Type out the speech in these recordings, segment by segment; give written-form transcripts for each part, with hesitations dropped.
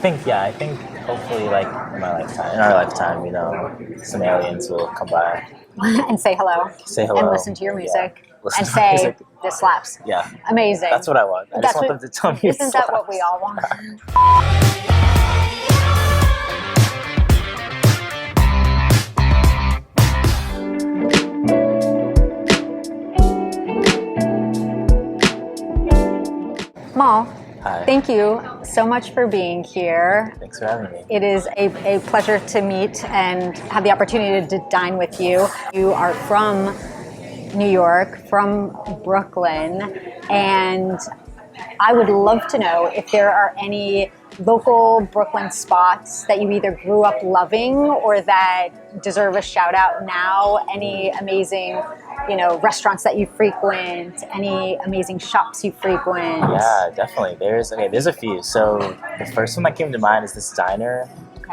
I think hopefully like in our lifetime, some aliens will come by, And say hello. say hello, And listen to your music. Listen And to say, music. this slaps. Yeah, Amazing. that's what I want. I just want them to tell me. Isn't that what we all want? Mal, Hi. thank you so much for being here. Thanks for having me. It is a pleasure to meet and have the opportunity to dine with you. You are from New York, from Brooklyn, and I would love to know if there are any local Brooklyn spots that you either grew up loving or that deserve a shout out now. Any amazing, restaurants that you frequent, any amazing shops you frequent. Yeah, definitely. There's a few. So the first one that came to mind is this diner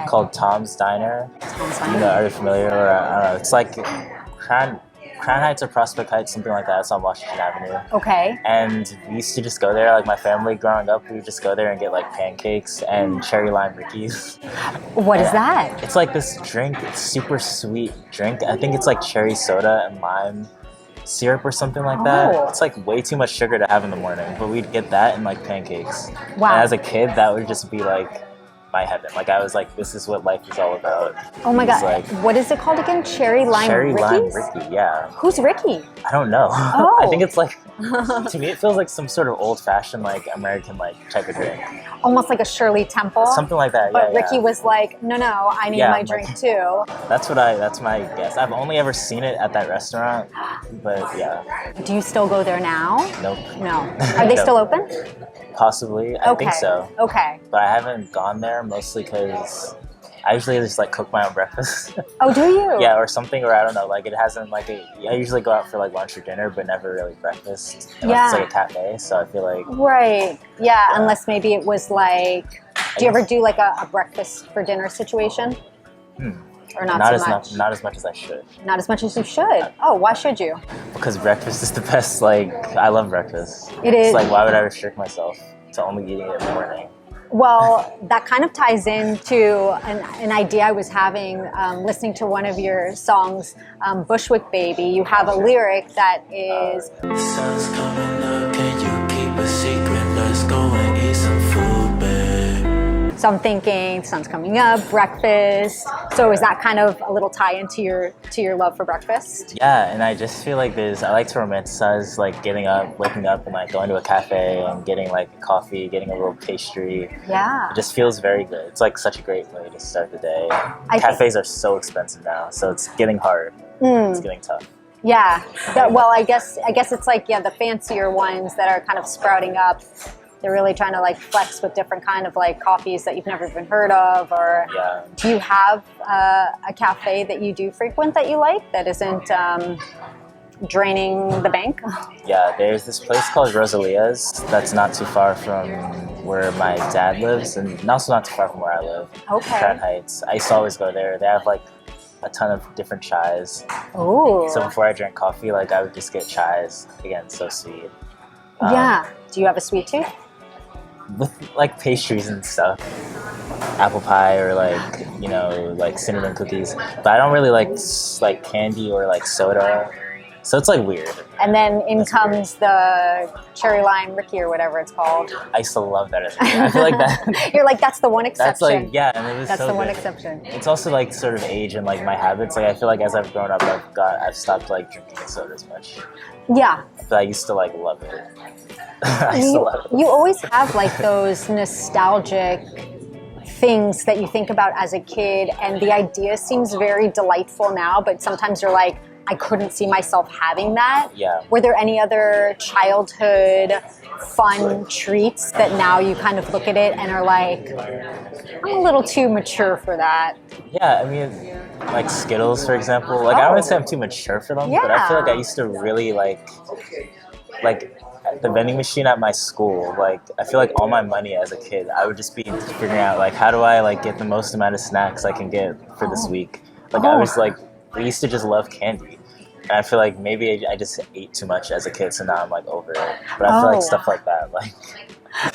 called Tom's Diner. Tom's Diner. Are you familiar? Or I don't know. It's like Crown Heights or Prospect Heights, something like that. It's on Washington Avenue. Okay. And we used to just go there, like my family growing up, we would just go there and get like pancakes and Cherry Lime Rickeys. What is that? It's like this drink, it's super sweet drink. I think it's like cherry soda and lime syrup or something like that. Oh. It's like way too much sugar to have in the morning, but we'd get that and like pancakes. Wow. And as a kid, that would just be like my heaven. Like I was like, this is what life is all about. Oh my God. Like, what is it called again? Cherry Lime Cherry Lime Rickeys? Rickey, yeah. Who's Ricky? I don't know. Oh. I think it's like, to me it feels like some sort of old-fashioned like American like type of drink. Almost like a Shirley Temple. Something like that, But yeah. Ricky was like, no, I need my drink too. That's my guess. I've only ever seen it at that restaurant, but yeah. Do you still go there now? Nope. No. Are they still open? Possibly, I think so. Okay. But I haven't gone there mostly because I usually just like cook my own breakfast. Oh, do you? Yeah, or something, or I don't know, like it hasn't like I usually go out for like lunch or dinner, but never really breakfast. Unless it's like a cafe, so I feel like. Right. Yeah, unless maybe it was like, do you ever do like a breakfast for dinner situation? Or not so much? Not as much as I should. Not as much as you should. Oh, why should you? Because breakfast is the best. Like I love breakfast. It is. It's like, why would I restrict myself to only eating it in the morning? Well, that kind of ties into an idea I was having listening to one of your songs, Bushwick Baby. You have a lyric that is, Sun's coming up, can you keep a secret? Let's go and eat some food, babe. so I'm thinking, sun's coming up, breakfast. So is that kind of a little tie into your love for breakfast? Yeah, and I just feel like I like to romanticize like getting up, waking up and like going to a cafe and getting like coffee, getting a little pastry. Yeah. It just feels very good. It's like such a great way to start the day. Cafes are so expensive now, so it's getting hard. It's getting tough. Yeah. Well, I guess it's like, the fancier ones that are kind of sprouting up. They're really trying to like flex with different kind of like coffees that you've never even heard of. Or do you have a cafe that you do frequent that you like that isn't draining the bank? Yeah, there's this place called Rosalia's that's not too far from where my dad lives, and also not too far from where I live. Okay. Crown Heights. I used to always go there. They have like a ton of different chais. Ooh. So before I drank coffee, like I would just get chais. Again, so sweet. Yeah. Do you have a sweet tooth? With like pastries and stuff. Apple pie or like, like cinnamon cookies. But I don't really like candy or like soda. So it's like weird. And then in comes the Cherry Lime Rickey or whatever it's called. I used to love that as a kid. I feel like that. You're like, that's the one exception. That's like, yeah, and it was That's so the one good. exception. It's also like sort of age and like my habits. Like I feel like as I've grown up, I've stopped like drinking soda as much. Yeah. But I used to like love it. I used to love it. You always have like those nostalgic things that you think about as a kid, and the idea seems very delightful now, but sometimes you're like, I couldn't see myself having that. Yeah. Were there any other childhood fun treats that now you kind of look at it and are like, I'm a little too mature for that? Yeah, I mean, like Skittles, for example. Like I wouldn't say I'm too mature for them, but I feel like I used to really like at the vending machine at my school. Like I feel like all my money as a kid, I would just be figuring out like how do I like get the most amount of snacks I can get for this week. Like I was like, we used to just love candy. And I feel like maybe I just ate too much as a kid, so now I'm like over it. But I feel like stuff like that, like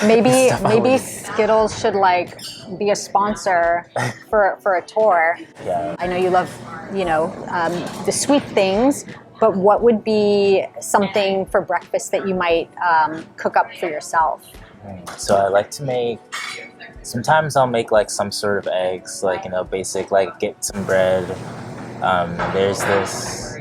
Maybe Skittles should like be a sponsor for a tour. Yeah. I know you love, the sweet things, but what would be something for breakfast that you might cook up for yourself? So I like to make. Sometimes I'll make like some sort of eggs, like basic, like get some bread. There's this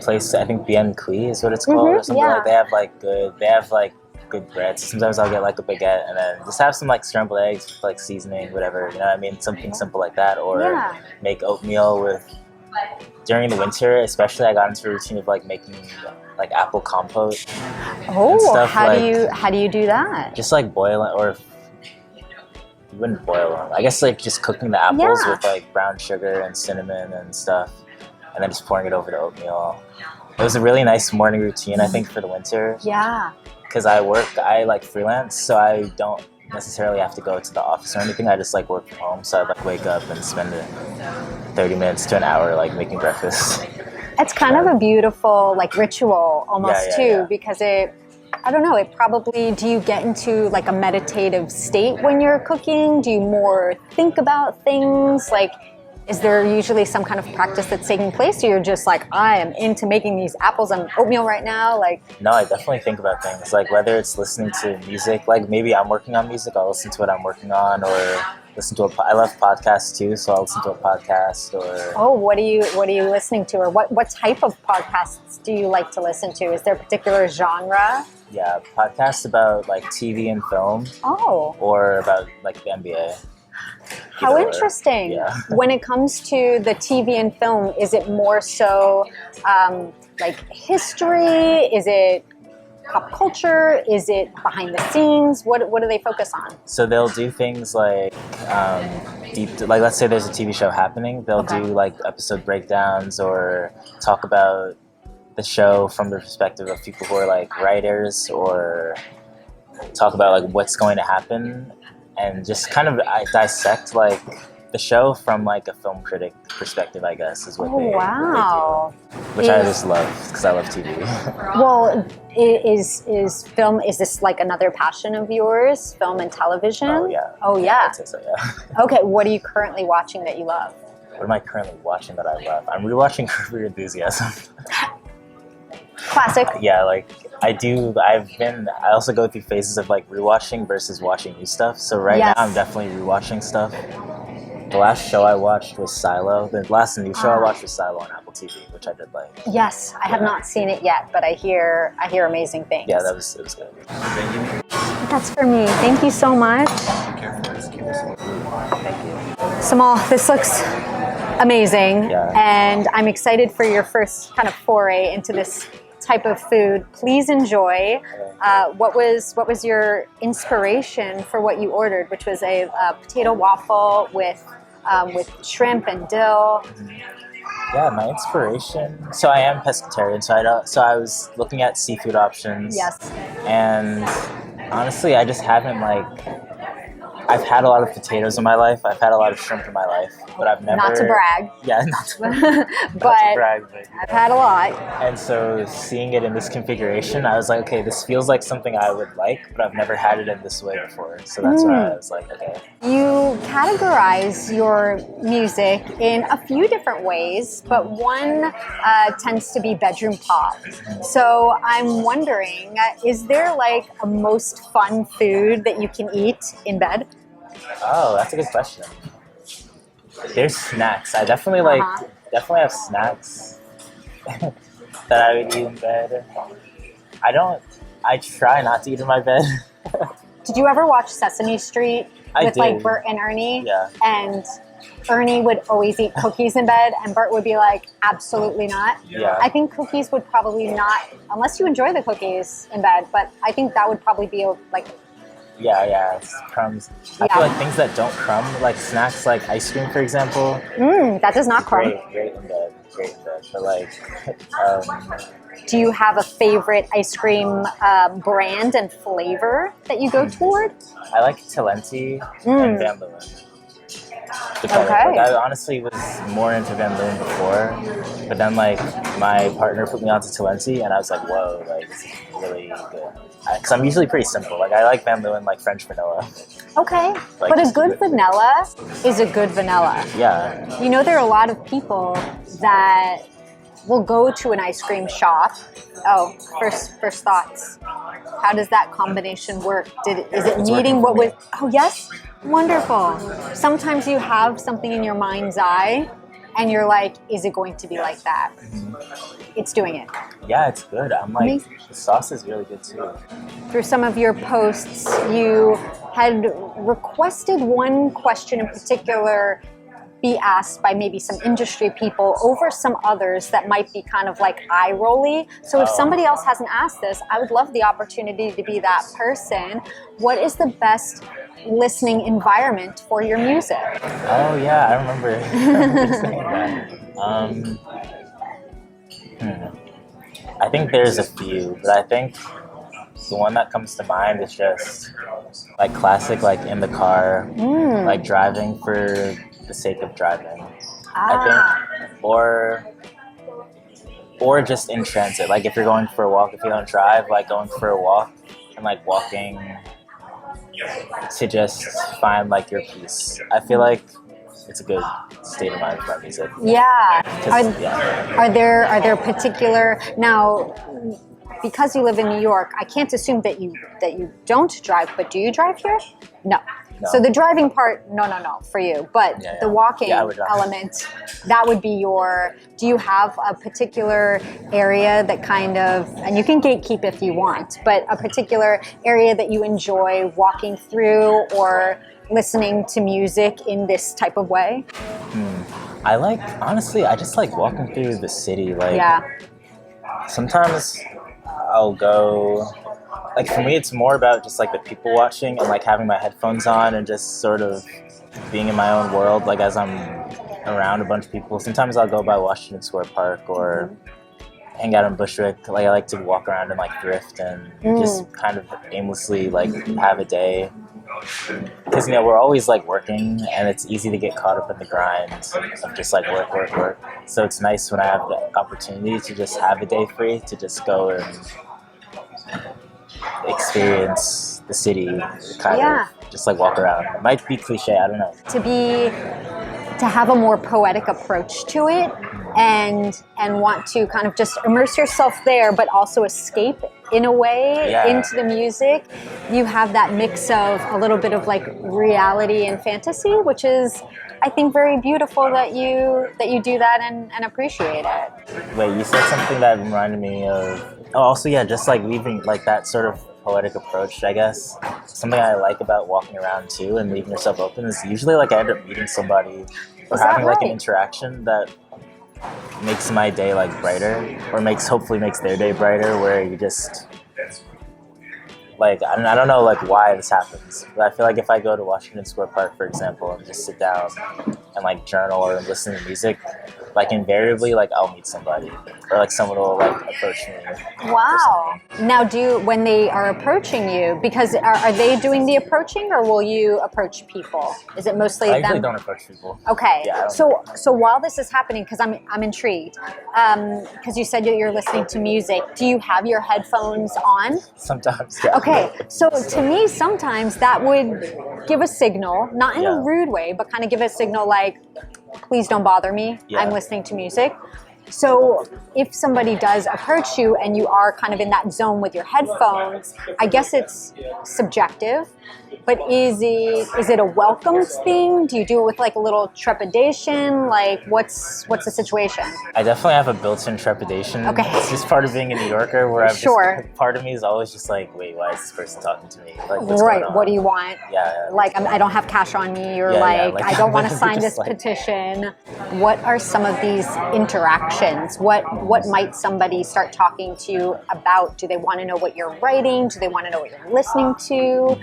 place, I think Bien Cuit is what it's called, or something like. They have like good bread. So sometimes I'll get like a baguette and then just have some like scrambled eggs with like seasoning, whatever. You know what I mean? Something simple like that, or make oatmeal with. During the winter, especially, I got into a routine of like making like apple compote. Oh, stuff. how do you do that? Just like boil it, or you wouldn't boil them. I guess like just cooking the apples with like brown sugar and cinnamon and stuff, and then just pouring it over the oatmeal. It was a really nice morning routine, I think, for the winter. Yeah. Because I like freelance, so I don't necessarily have to go to the office or anything. I just like work from home, so I like wake up and spend 30 minutes to an hour like making breakfast. It's kind of a beautiful like ritual almost because I don't know, it probably, do you get into like a meditative state when you're cooking? Do you more think about things? Like, is there usually some kind of practice that's taking place, or you're just like, I am into making these apples and oatmeal right now? Like, no, I definitely think about things, like whether it's listening to music, like maybe I'm working on music, I'll listen to what I'm working on, or listen to I love podcasts too, so I'll listen to a podcast. Or what are you listening to, or what type of podcasts do you like to listen to? Is there a particular genre? Yeah, podcasts about like TV and film. Oh. Or about like the NBA. How interesting. Yeah. When it comes to the TV and film, is it more so like history? Is it pop culture? Is it behind the scenes? What do they focus on? So they'll do things like like let's say there's a TV show happening. They'll do like episode breakdowns or talk about the show from the perspective of people who are like writers, or talk about like what's going to happen, and just kind of dissect like the show from like a film critic perspective, I guess, is what they do, which I just love because I love TV. Well, is film, is this like another passion of yours, film and television? Oh yeah. I'd say so, yeah. Okay, what are you currently watching that you love? What am I currently watching that I love? I'm rewatching Curb Your Enthusiasm. Classic. Yeah, like I also go through phases of like rewatching versus watching new stuff. So now I'm definitely rewatching stuff. The last show I watched was Silo. The last new show I watched was Silo on Apple TV, which I did like. Yes, I have not seen it yet, but I hear amazing things. Yeah, it was good. That's for me. Thank you so much. Thank you. Samal, this looks amazing, and I'm excited for your first kind of foray into this type of food. Please enjoy. What was your inspiration for what you ordered, which was a potato waffle with shrimp and dill? Yeah, my inspiration. So I am pescatarian, so I was looking at seafood options. Yes. And honestly, I just haven't I've had a lot of potatoes in my life. I've had a lot of shrimp in my life, but I've never. Not to brag. Yeah, not to but brag. But I've had a lot. And so seeing it in this configuration, I was like, okay, this feels like something I would like, but I've never had it in this way before. So that's why I was like, okay. You categorize your music in a few different ways, but one tends to be bedroom pop. So I'm wondering, is there like a most fun food that you can eat in bed? Oh, that's a good question. There's snacks. I definitely definitely have snacks that I would eat in bed. I try not to eat in my bed. Did you ever watch Sesame Street with like Bert and Ernie? Yeah. And Ernie would always eat cookies in bed, and Bert would be like, absolutely not. Yeah. I think cookies would probably not, unless you enjoy the cookies in bed, but I think that would probably be like. Yeah, it's crumbs. I feel like things that don't crumb, like snacks like ice cream, for example. That does not crumb. Great in bed. But like, do you have a favorite ice cream brand and flavor that you go toward? I like Talenti and Van Leeuwen. Like, I honestly was more into Van Leeuwen before, But then like my partner put me onto Talenti, and I was like, whoa, like this is really good. Because I'm usually pretty simple. Like I like Van Leeuwen, like French vanilla. Okay, Like, but a good vanilla is a good vanilla. Yeah. You know, there are a lot of people that will go to an ice cream shop. Oh, first thoughts. How does that combination work? Is it meeting what was? Oh yes, wonderful. Sometimes you have something in your mind's eye, and you're like, is it going to be like that? It's doing it. Yeah, it's good. I'm like, Amazing. the sauce is really good too. Through some of your posts, you had requested one question in particular be asked by maybe some industry people over some others that might be kind of like eye-rolly. So if somebody else hasn't asked this, I would love the opportunity to be that person. What is the best listening environment for your music? Oh yeah, I remember saying that. I think there's a few, but I think the one that comes to mind is just like classic, like in the car, like driving for the sake of driving. I think, or just in transit. Like if you're going for a walk, if you don't drive, like going for a walk and like walking to just find like your peace. I feel like it's a good state of mind for music. Yeah. Yeah. Are there particular now? Because you live in New York, I can't assume that you don't drive. But do you drive here? No. So the driving part, no, for you. But the walking element, that would be your. Do you have a particular area that kind of, and you can gatekeep if you want, but a particular area that you enjoy walking through or listening to music in this type of way? I like, honestly, I just like walking through the city. Like, sometimes I'll go, like for me it's more about just like the people watching and like having my headphones on and just sort of being in my own world, like as I'm around a bunch of people. Sometimes I'll go by Washington Square Park or hang out in Bushwick. Like I like to walk around and like thrift and just kind of aimlessly like have a day. Because, you know, we're always like working and it's easy to get caught up in the grind of just like work. So it's nice when I have the opportunity to just have a day free to just go and experience the city, kind of just like walk around. It might be cliche, I don't know. To have a more poetic approach to it and want to kind of just immerse yourself there, but also escape in a way into the music. You have that mix of a little bit of like reality and fantasy, which is, I think, very beautiful that you do that and appreciate it. Wait, you said something that reminded me of, just like leaving like that sort of poetic approach, I guess. Something I like about walking around too and leaving yourself open is usually like I end up meeting somebody or having like an interaction that makes my day like brighter, or hopefully makes their day brighter, where you just like, I don't know like why this happens, but I feel like if I go to Washington Square Park, for example, and just sit down and like journal or listen to music, like invariably like I'll meet somebody or like someone will like approach me. Wow. Now when they are approaching you, because are they doing the approaching or will you approach people? Is it mostly them? I usually don't approach people. Okay. Yeah, so while this is happening, because I'm intrigued, because you said that you're listening to music, do you have your headphones on? Sometimes, yeah. Okay, so to me, sometimes that would give a signal, not in a rude way, but kind of give a signal like, please don't bother me, I'm listening to music. So if somebody does approach you and you are kind of in that zone with your headphones, I guess it's subjective, but is it a welcome thing? Do you do it with like a little trepidation? Like what's the situation? I definitely have a built-in trepidation. Okay. It's just part of being a New Yorker where I've Sure. part of me is always just like, wait, why is this person talking to me? Like, what's Right, going on? what do you want? Yeah. Like, I don't have cash on me, or like I don't want to sign just this like- petition. What are some of these interactions? What might somebody start talking to you about? Do they want to know what you're writing? Do they want to know what you're listening to?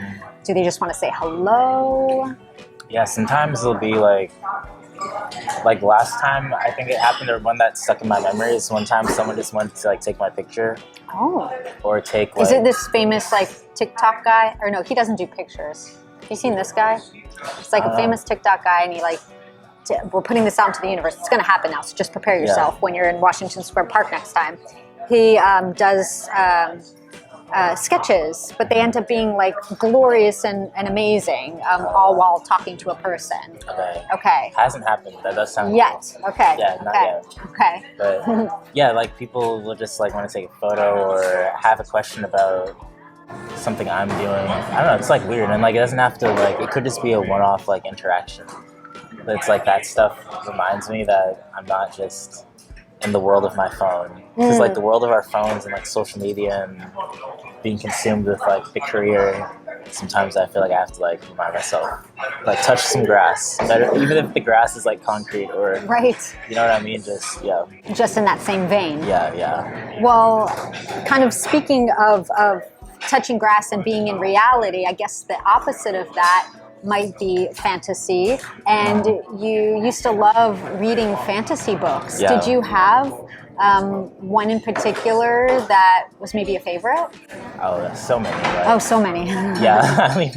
Do they just want to say hello? Yeah, sometimes it'll be like last time I think it happened, or one that stuck in my memory is one time someone just wanted to like take my picture. Oh. Or take like... Is it this famous like TikTok guy? Or no, he doesn't do pictures. Have you seen this guy? It's like a famous TikTok guy and he like we're putting this out into the universe. It's going to happen now, so just prepare yourself when you're in Washington Square Park next time. He does sketches, but they end up being like glorious and amazing, all while talking to a person. Okay. Hasn't happened. That does sound yet. Cool. Okay. Yeah, not yet. Okay. But yeah, like people will just like want to take a photo or have a question about something I'm doing. I don't know. It's like weird, and like it doesn't have to like. It could just be a one-off like interaction. But it's like that stuff reminds me that I'm not just in the world of my phone, because like the world of our phones and like social media and being consumed with like the career, sometimes I feel like I have to like remind myself, like touch some grass, even if the grass is like concrete or you know what I mean, just in that same vein. Well, kind of speaking of touching grass and being in reality, I guess the opposite of that might be fantasy, and you used to love reading fantasy books. Did you have one in particular that was maybe a favorite? Oh, so many. Right? Oh, so many. Yeah, I mean,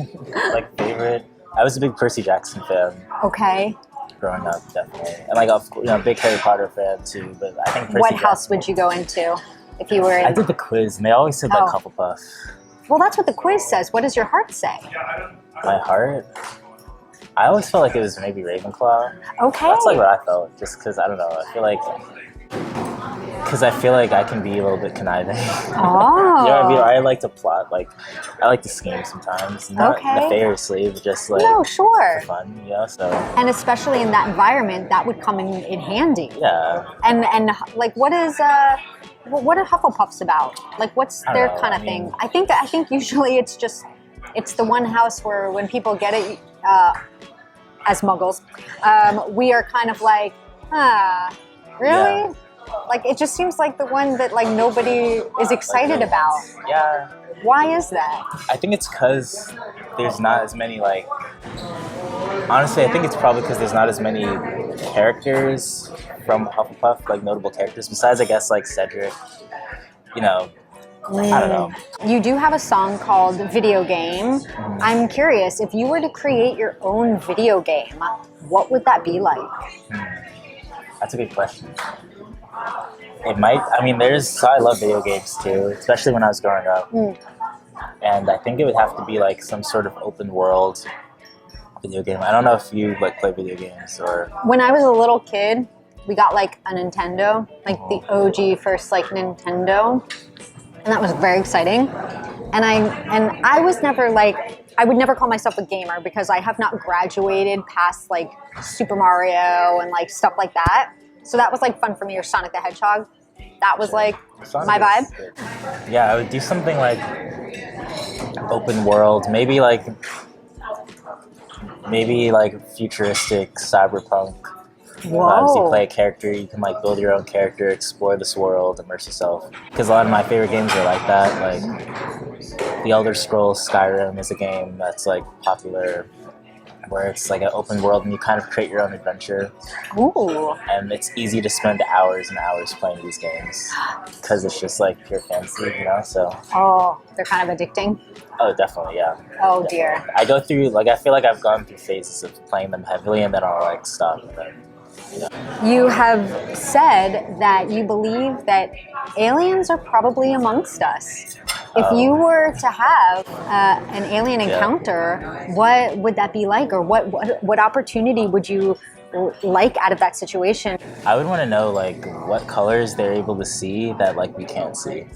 like favorite. I was a big Percy Jackson fan. Okay. Growing up, definitely, and like big Harry Potter fan too. But I think What house would you go into if you were? I did the quiz, and they always said like Hufflepuff. Well, that's what the quiz says. What does your heart say? My heart? I always felt like it was maybe Ravenclaw. Okay. That's like what I felt, just because, I don't know, I feel like I can be a little bit conniving. Oh. You know what I mean? I like to plot, like, I like to scheme sometimes. Not nefariously, but just like for fun, you know, so. And especially in that environment, that would come in handy. Yeah. And like, what are Hufflepuffs about? Like, what's their kind of thing? I think usually it's the one house where when people get it, as Muggles, we are kind of like, really? Yeah. Like, it just seems like the one that like nobody is excited about. Yeah. Why is that? I think it's because there's not as many like. Honestly, I think it's probably because there's not as many characters from Hufflepuff, like notable characters. Besides, I guess like Cedric. You know. I don't know. You do have a song called Video Game. I'm curious, if you were to create your own video game, what would that be like? That's a good question. It might, I mean, I love video games too, especially when I was growing up. And I think it would have to be like some sort of open world video game. I don't know if you like play video games or... When I was a little kid, we got like a Nintendo, like the OG first like Nintendo. And that was very exciting. And I was never like, I would never call myself a gamer because I have not graduated past like Super Mario and like stuff like that. So that was like fun for me, or Sonic the Hedgehog. That was like my vibe. Yeah, I would do something like open world, maybe like futuristic cyberpunk. Vibes. You play a character, you can like build your own character, explore this world, immerse yourself. Because a lot of my favorite games are like that. Like The Elder Scrolls Skyrim is a game that's like popular, where it's like an open world and you kind of create your own adventure. Ooh. And it's easy to spend hours and hours playing these games because it's just like pure fantasy, you know. So. Oh, they're kind of addicting. Oh, definitely, yeah. Oh definitely. Dear. I go through like I feel like I've gone through phases of playing them heavily and then I'll like stop. You have said that you believe that aliens are probably amongst us. If you were to have an alien encounter, what would that be like? Or what opportunity would you like out of that situation? I would want to know like what colors they're able to see that like we can't see.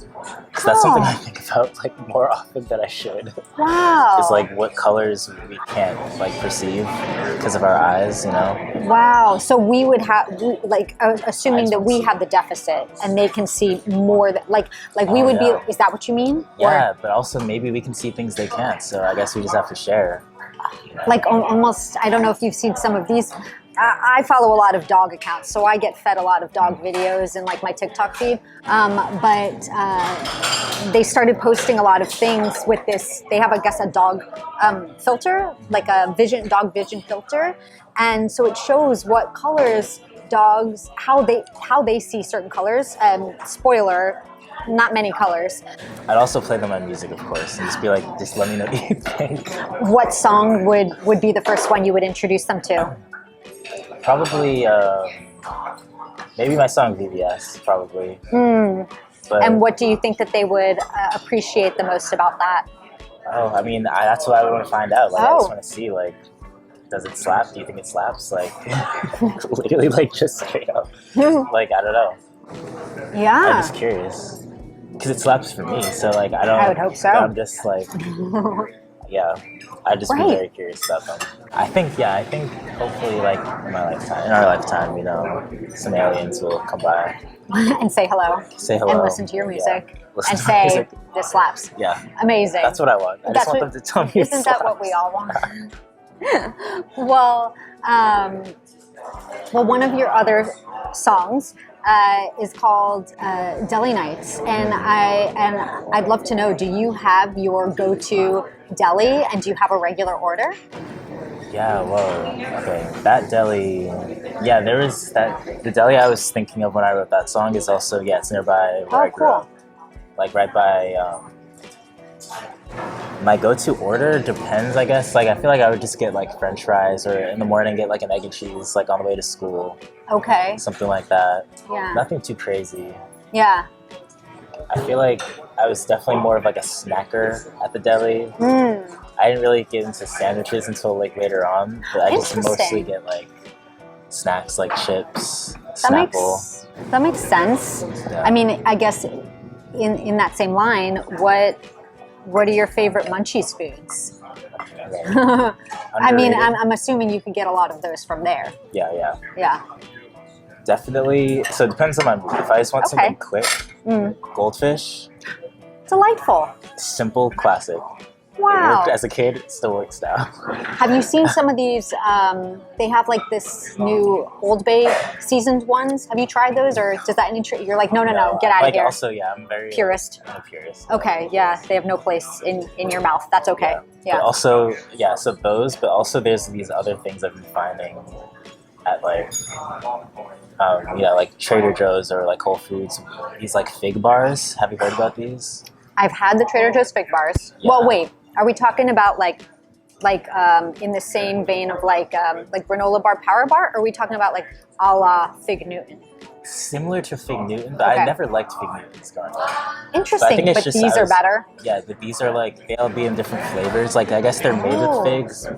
Because that's something I think about like more often than I should. Wow. It's like what colors we can't like perceive because of our eyes, you know? Wow. So we would have like assuming that we have the deficit and they can see more like we would be. Is that what you mean? Yeah, but also maybe we can see things they can't. So I guess we just have to share. Like almost. I don't know if you've seen some of these. I follow a lot of dog accounts, so I get fed a lot of dog videos in like my TikTok feed. But they started posting a lot of things with this. They have, I guess, a dog filter, like a dog vision filter, and so it shows what colors dogs, how they see certain colors. Spoiler. Not many colors. I'd also play them on music, of course, and just be like, just let me know what you think. What song would be the first one you would introduce them to? Probably maybe my song VVS, probably. But, And what do you think that they would appreciate the most about that? Oh, I mean, that's what I would want to find out. Like, I just want to see, like, does it slap? Do you think it slaps? Like, literally, like, just straight up. Like, I don't know. Yeah. I'm just curious. Because it slaps for me, so, like, I would hope so. I'm just, like, yeah. I'd just be very curious about them. I think hopefully, like, in our lifetime, you know, some aliens will come by. And say hello. Say hello. And listen to your music. Yeah. Listen And to say, music. this slaps. Yeah. Amazing. That's what I want. I just want them to tell me Isn't that what we all want? Well, one of your other songs is called Deli Nights, and I'd love to know, do you have your go-to deli, and do you have a regular order? Yeah, whoa. Okay. That deli, yeah, there is that. The deli I was thinking of when I wrote that song is also, it's nearby where I grew up. Like right by, my go-to order depends, I guess. Like, I feel like I would just get like French fries, or in the morning get like an egg and cheese, like on the way to school. Okay. Something like that. Yeah. Nothing too crazy. Yeah. I feel like I was definitely more of like a snacker at the deli. I didn't really get into sandwiches until like later on, but I just mostly get like snacks like chips, Snapple. That makes sense. Yeah. I mean, I guess in that same line, what are your favorite munchies foods? I mean, I'm assuming you can get a lot of those from there. Yeah. Definitely. So it depends on my mood. If I just want something quick, Goldfish. Delightful. Simple, classic. Wow. It worked as a kid, it still works now. Have you seen some of these? They have like this new Old Bay seasoned ones. Have you tried those, or does that interest? You're like, no, get out of here. Also, I'm very purist. I'm a purist. Okay, yeah, they have no place in your mouth. That's okay. Yeah. But also, so those. But also, there's these other things I've been finding at like, like Trader Joe's or like Whole Foods. These like fig bars. Have you heard about these? I've had the Trader Joe's fig bars. Yeah. Well, wait. Are we talking about like in the same vein of like granola bar, power bar? Or are we talking about like a la Fig Newton? Similar to Fig Newton, but I never liked Fig Newtons growing up. Interesting, but these are better? Yeah, but these are like, they'll be in different flavors. Like, I guess they're made with figs,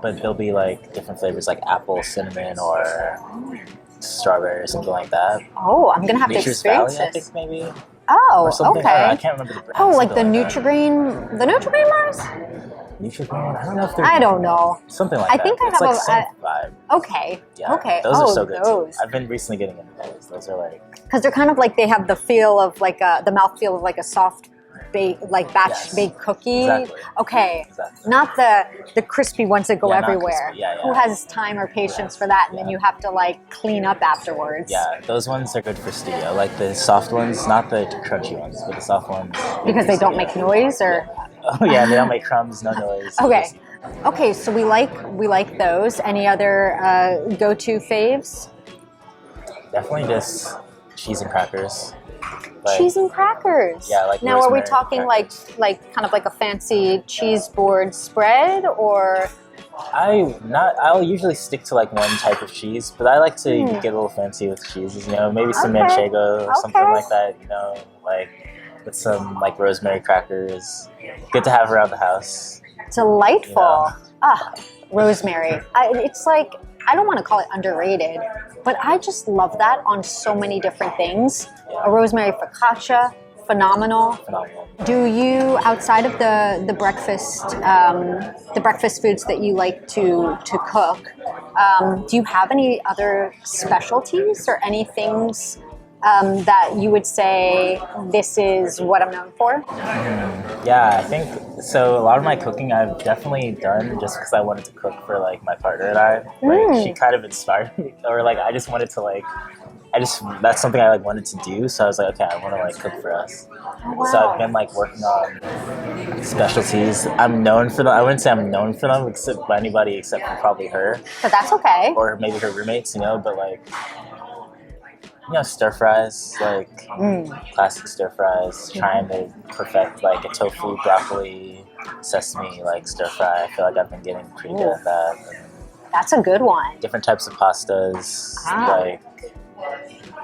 but they'll be like different flavors, like apple, cinnamon, or strawberry or something like that. Oh, I'm going to have Nature's to experience Valley, this. I think, maybe. Oh, or something. okay. I can't remember the brand. Oh, like the like Nutri-Grain, the Nutri-Grain bars? Nutri-Grain? I don't know if they're... I don't know. Something like I that. think I it's have like a... same vibe. Okay. Yeah, okay. Those are so good those. too. I've been recently getting into those. Those are like... Because they're kind of like, they have the feel of like the mouthfeel of like a soft batch baked cookie. Exactly. Okay. Exactly. Not the crispy ones that go everywhere. Yeah. Who has time or patience for that? And then you have to like clean up afterwards. Yeah, those ones are good for studio. Like the soft ones, not the crunchy ones, but the soft ones. Because they don't make noise, or? Oh yeah, they don't make crumbs, no noise. Okay. Okay, so we like those. Any other go-to faves? Definitely just cheese and crackers. Cheese and crackers. Yeah, like now, are we rosemary talking crackers. like kind of like a fancy cheese board spread, or? I'll usually stick to like one type of cheese, but I like to get a little fancy with cheeses. You know, maybe some manchego or something like that. You know, like with some like rosemary crackers. Good to have around the house. Delightful. You know? Rosemary. It's like, I don't want to call it underrated, but I just love that on so many different things. A rosemary focaccia, phenomenal. Do you, outside of the breakfast foods that you like to cook, do you have any other specialties or any things that you would say, this is what I'm known for? Yeah, I think so. A lot of my cooking I've definitely done just because I wanted to cook for like my partner and I. Like, she kind of inspired me, or like I just wanted to like, that's something I like wanted to do. So I was like, okay, I want to like cook for us. Oh, wow. So I've been like working on specialties. I'm known for them. I wouldn't say I'm known for them except by anybody except for probably her. But that's okay. Or maybe her roommates, you know. But like, you know, stir fries, like classic stir fries. Trying to perfect like a tofu, broccoli, sesame like stir fry. I feel like I've been getting pretty good at that. That's a good one. different types of pastas. Like,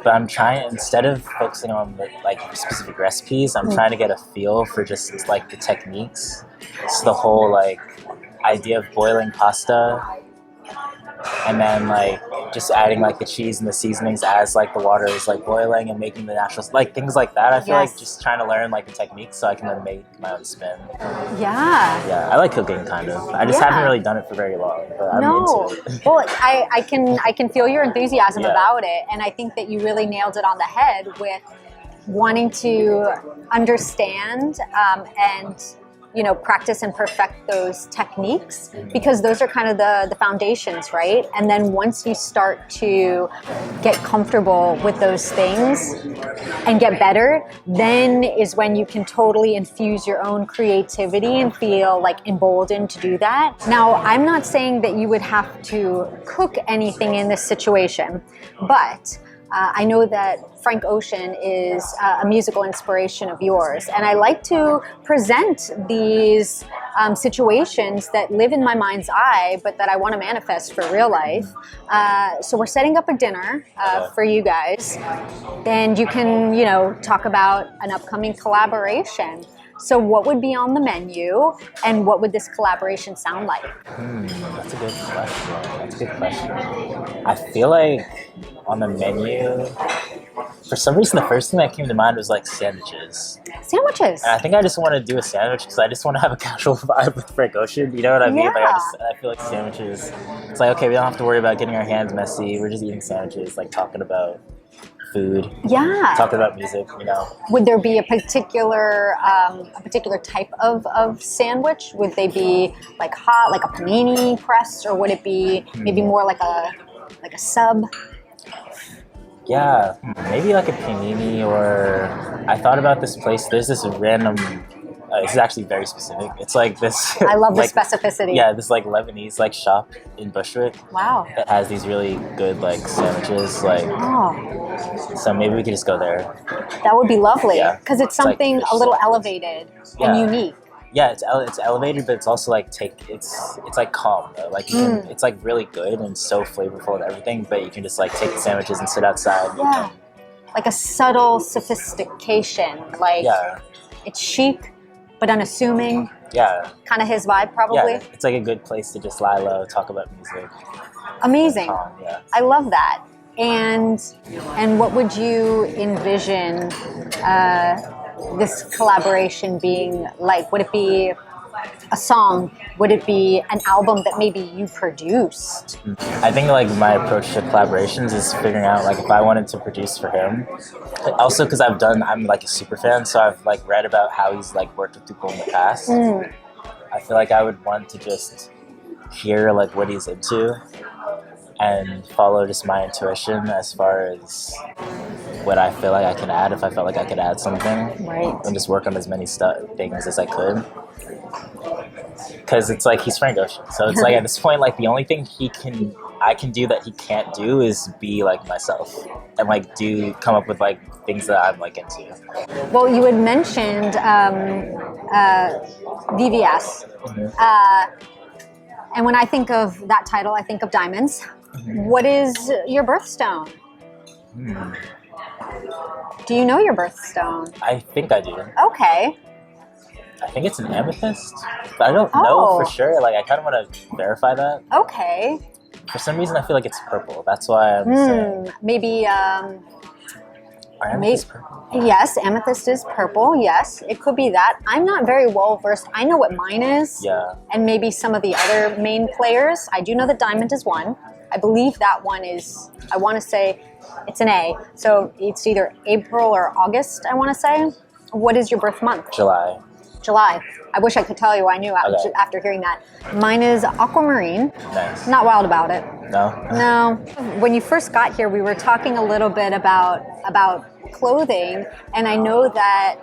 but I'm trying, instead of focusing on like specific recipes, I'm trying to get a feel for just like the techniques. It's the whole like idea of boiling pasta and then like just adding like the cheese and the seasonings as like the water is like boiling and making the natural, like things like that. I feel like just trying to learn like the techniques so I can then make my own spin. Yeah, I like cooking kind of. I just haven't really done it for very long, but I'm into it. Well, I can feel your enthusiasm about it, and I think that you really nailed it on the head with wanting to understand and practice and perfect those techniques, because those are kind of the foundations, right? And then once you start to get comfortable with those things and get better, then is when you can totally infuse your own creativity and feel like emboldened to do that. Now, I'm not saying that you would have to cook anything in this situation, but I know that Frank Ocean is a musical inspiration of yours, and I like to present these situations that live in my mind's eye, but that I want to manifest for real life. So we're setting up a dinner for you guys, and you can, talk about an upcoming collaboration. So what would be on the menu, and what would this collaboration sound like? That's a good question. I feel like on the menu, for some reason, the first thing that came to mind was like sandwiches. Sandwiches. And I think I just want to do a sandwich because I just want to have a casual vibe with Frank Ocean. You know what I mean? Yeah. Like I feel like sandwiches. It's like, okay, we don't have to worry about getting our hands messy. We're just eating sandwiches, like talking about food. Yeah. Talking about music. Would there be a particular type of sandwich? Would they be like hot, like a panini press, or would it be maybe more like a sub? Yeah, maybe like a panini, or I thought about this place. There's this random, this is actually very specific. It's like this. I love the like, specificity. Yeah, this like Lebanese like shop in Bushwick. Wow. That has these really good like sandwiches. So maybe we could just go there. That would be lovely. Yeah. Because it's something like a little sandwiches. elevated and unique. Yeah, it's elevated, but it's also like it's like calm though. Like it's like really good and so flavorful and everything. But you can just like take the sandwiches and sit outside. Yeah, like a subtle sophistication. Like it's chic, but unassuming. Yeah, kind of his vibe probably. Yeah, it's like a good place to just lie low, talk about music. Amazing. Calm, yeah. I love that. And what would you envision this collaboration being like? Would it be a song? Would it be an album that maybe you produced? I think like my approach to collaborations is figuring out like if I wanted to produce for him. Also because I'm like a super fan, so I've like read about how he's like worked with people in the past. I feel like I would want to just hear like what he's into and follow just my intuition as far as what I feel like I can add, if I felt like I could add something. Right. And just work on as many things as I could. Because it's like he's Frank Ocean. So it's like at this point, like the only thing I can do that he can't do is be like myself. And like come up with like things that I'm like into. Well, you had mentioned VVS. And when I think of that title, I think of diamonds. What is your birthstone? Do you know your birthstone? I think I do. Okay. I think it's an amethyst, but I don't know for sure. Like I kind of want to verify that. Okay. For some reason, I feel like it's purple. That's why I'm saying. Maybe. Are amethyst purple? Yes, amethyst is purple. Yes, it could be that. I'm not very well versed. I know what mine is. Yeah. And maybe some of the other main players. I do know that diamond is one. I believe that one is, I want to say, it's an A. So it's either April or August, I want to say. What is your birth month? July. July. I wish I could tell you. I knew after hearing that. Mine is aquamarine. Nice. Not wild about it. No? No. When you first got here, we were talking a little bit about clothing, and I know that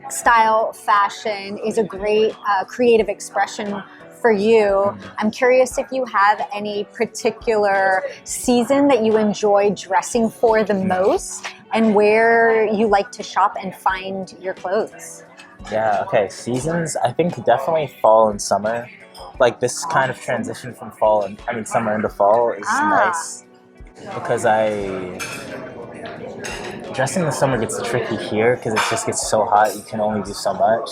style, fashion is a great creative expression for you. I'm curious if you have any particular season that you enjoy dressing for the most, and where you like to shop and find your clothes. Yeah, okay. Seasons, I think definitely fall and summer. like this kind of transition from fall and summer into fall is nice because dressing in the summer gets tricky here because it just gets so hot you can only do so much.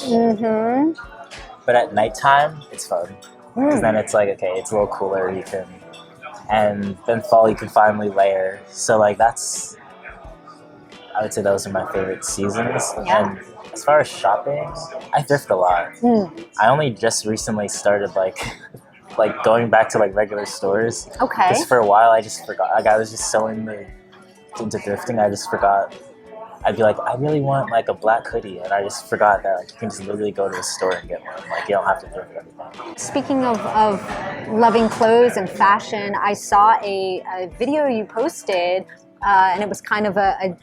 But at nighttime it's fun because then it's like okay, it's a little cooler, you can, and then fall you can finally layer. So like I would say those are my favorite seasons. And as far as shopping, I thrift a lot. I only just recently started like going back to like regular stores. Okay. Because for a while I just forgot. Like I was just so into thrifting, I just forgot. I'd be like, I really want like a black hoodie, and I just forgot that like you can just literally go to the store and get one. Like you don't have to thrift everything. Speaking of loving clothes and fashion, I saw a video you posted, and it was kind of a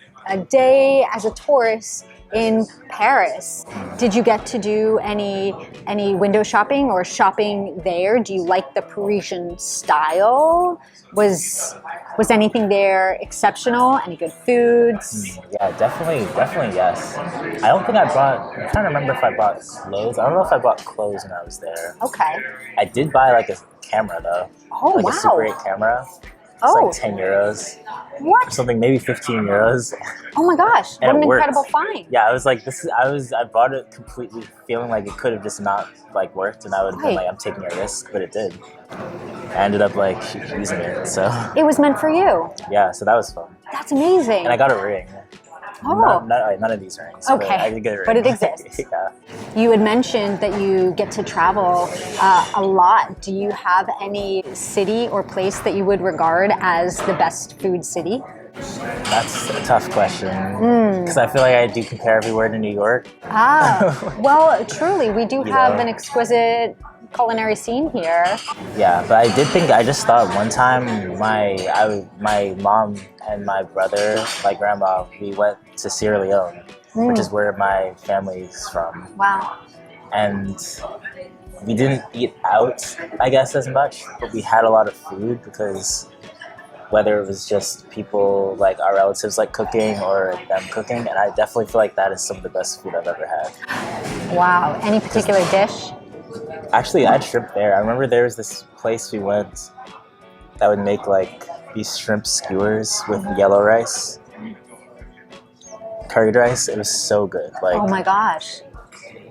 day as a tourist in Paris. Did you get to do any window shopping or shopping there? Do you like the Parisian style? Was anything there exceptional? Any good foods? Yeah, definitely yes. I don't think I'm trying to remember if I bought clothes. I don't know if I bought clothes when I was there. Okay. I did buy like a camera though. Oh, like wow. a Super 8 camera. It's like 10 euros. What? Or something, maybe 15 euros. Oh my gosh, And what an it worked. incredible find. Yeah, I was like, I bought it completely feeling like it could have just not like worked, and I would have been like, I'm taking a risk, but it did. I ended up like using it, so. It was meant for you. Yeah, so that was fun. That's amazing. And I got a ring. Oh. None of these rings. Okay, But I did get a ring. but it exists. Yeah. You had mentioned that you get to travel a lot. Do you have any city or place that you would regard as the best food city? That's a tough question because I feel like I do compare everywhere to New York. Well, truly, we do have an exquisite culinary scene here. Yeah, but I just thought one time my mom and my brother, my grandma, we went to Sierra Leone, which is where my family's from. Wow. And we didn't eat out, I guess, as much, but we had a lot of food because whether it was just people like our relatives like cooking or them cooking, and I definitely feel like that is some of the best food I've ever had. Wow. Any particular dish? Actually, I had shrimp there. I remember there was this place we went that would make like these shrimp skewers with yellow rice, curried rice. It was so good. Like, Oh my gosh.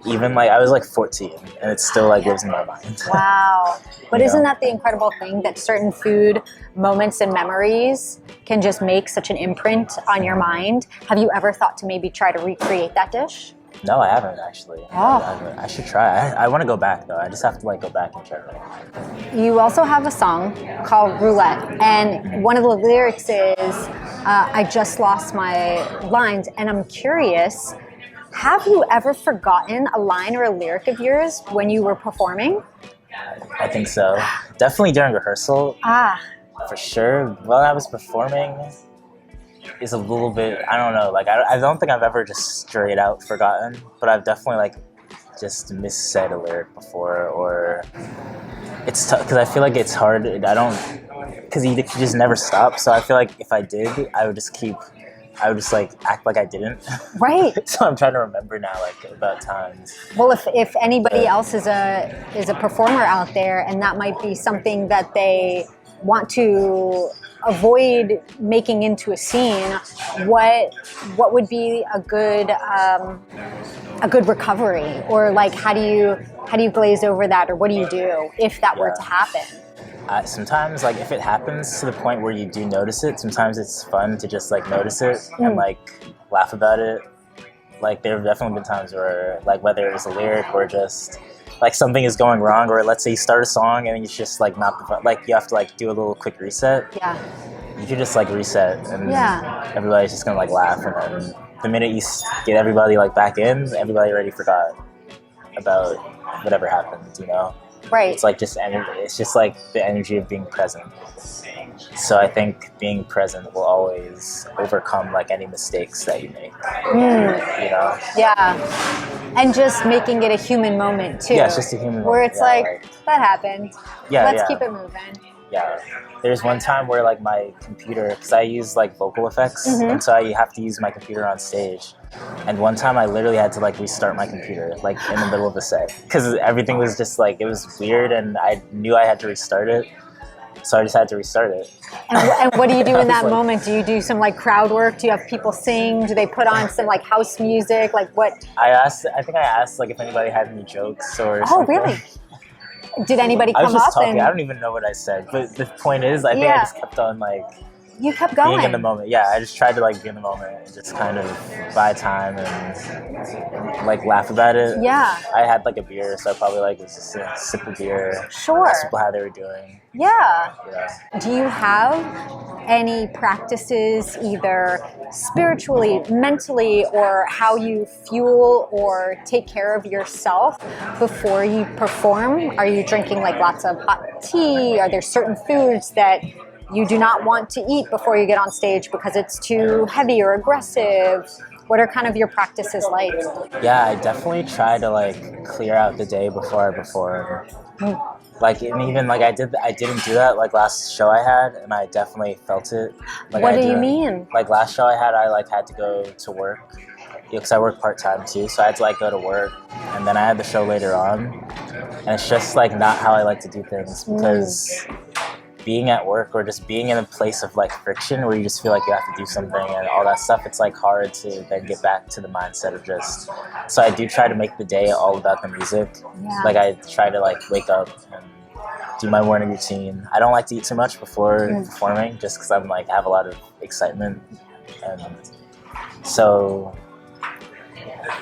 even like I was like 14, and it still like lives in my mind. Wow. But Yeah. isn't that the incredible thing, that certain food moments and memories can just make such an imprint on your mind? Have you ever thought to maybe try to recreate that dish? No, I haven't actually. Oh. I should try. I want to go back though. I just have to like go back and try it. You also have a song called Roulette, and one of the lyrics is, I just lost my lines, and I'm curious, have you ever forgotten a line or a lyric of yours when you were performing? I think so. Definitely during rehearsal, for sure. While I was performing, is a little bit, I don't know, like I don't think I've ever just straight out forgotten, but I've definitely like just missaid a lyric before, or it's tough because I feel like it's hard. Because you just never stop. So I feel like if I did, I would just like act like I didn't. Right. So I'm trying to remember now, like about times. Well, if anybody else is a performer out there, and that might be something that they want to avoid making into a scene, what would be a good recovery, or like how do you glaze over that, or what do you do if that were to happen? Sometimes, like if it happens to the point where you do notice it, sometimes it's fun to just like notice it and like laugh about it. Like there have definitely been times where, like, whether it's a lyric or just like something is going wrong, or let's say you start a song and it's just like not the like you have to like do a little quick reset. Yeah. You could just like reset, and everybody's just gonna like laugh, and then the minute you get everybody like back in, everybody already forgot about whatever happened, you know? Right. It's like just it's just like the energy of being present. So I think being present will always overcome like any mistakes that you make. You know? Yeah. And just making it a human moment too. Yeah, it's just a human moment. Where it's that happened. Let's keep it moving. Yeah. There's one time where like my computer, because I use like vocal effects, and so I have to use my computer on stage. And one time I literally had to like restart my computer like in the middle of the set because everything was just like, it was weird and I knew I had to restart it. So I just had to restart it. And what do you do in that like, moment? Do you do some like crowd work? Do you have people sing? Do they put on some like house music? Like what? I think I asked like if anybody had any jokes or Oh, something. really? Did anybody I come was just up? talking. And I don't even know what I said. But the point is, I think I just kept on like you kept going. being in the moment. Yeah, I just tried to like be in the moment and just kind of buy time and like laugh about it. Yeah. I had like a beer, so I probably like was just a sip of beer. Sure. Ask people how they were doing. Yeah. Yeah. Do you have any practices, either spiritually, mentally, or how you fuel or take care of yourself before you perform? Are you drinking like lots of hot tea? Are there certain foods that you do not want to eat before you get on stage because it's too heavy or aggressive? What are kind of your practices like? Yeah, I definitely try to like clear out the day before I perform. Like, and even like I didn't do that like last show I had, and I definitely felt it. Like, what do you mean? Like last show I had to go to work because I work part-time too, so I had to like go to work, and then I had the show later on, and it's just like not how I like to do things because being at work or just being in a place of like friction where you just feel like you have to do something and all that stuff, it's like hard to then get back to the mindset of just, so I do try to make the day all about the music. Yeah. Like I try to like wake up and do my morning routine. I don't like to eat too much before performing just because I'm like have a lot of excitement, and so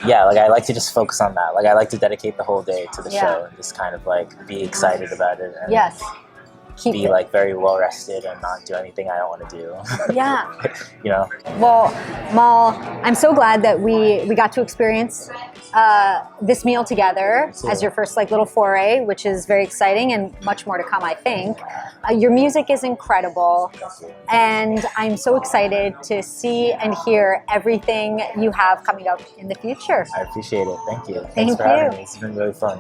yeah, like I like to just focus on that. Like I like to dedicate the whole day to the show and just kind of like be excited about it and be like very well rested and not do anything I don't want to do. Yeah. You know? Well, Mal, I'm so glad that we got to experience this meal together as your first like little foray, which is very exciting and much more to come, I think. Your music is incredible, and I'm so excited to see and hear everything you have coming up in the future. I appreciate it. Thank you. Thank Thanks for you. having me. It's been really fun.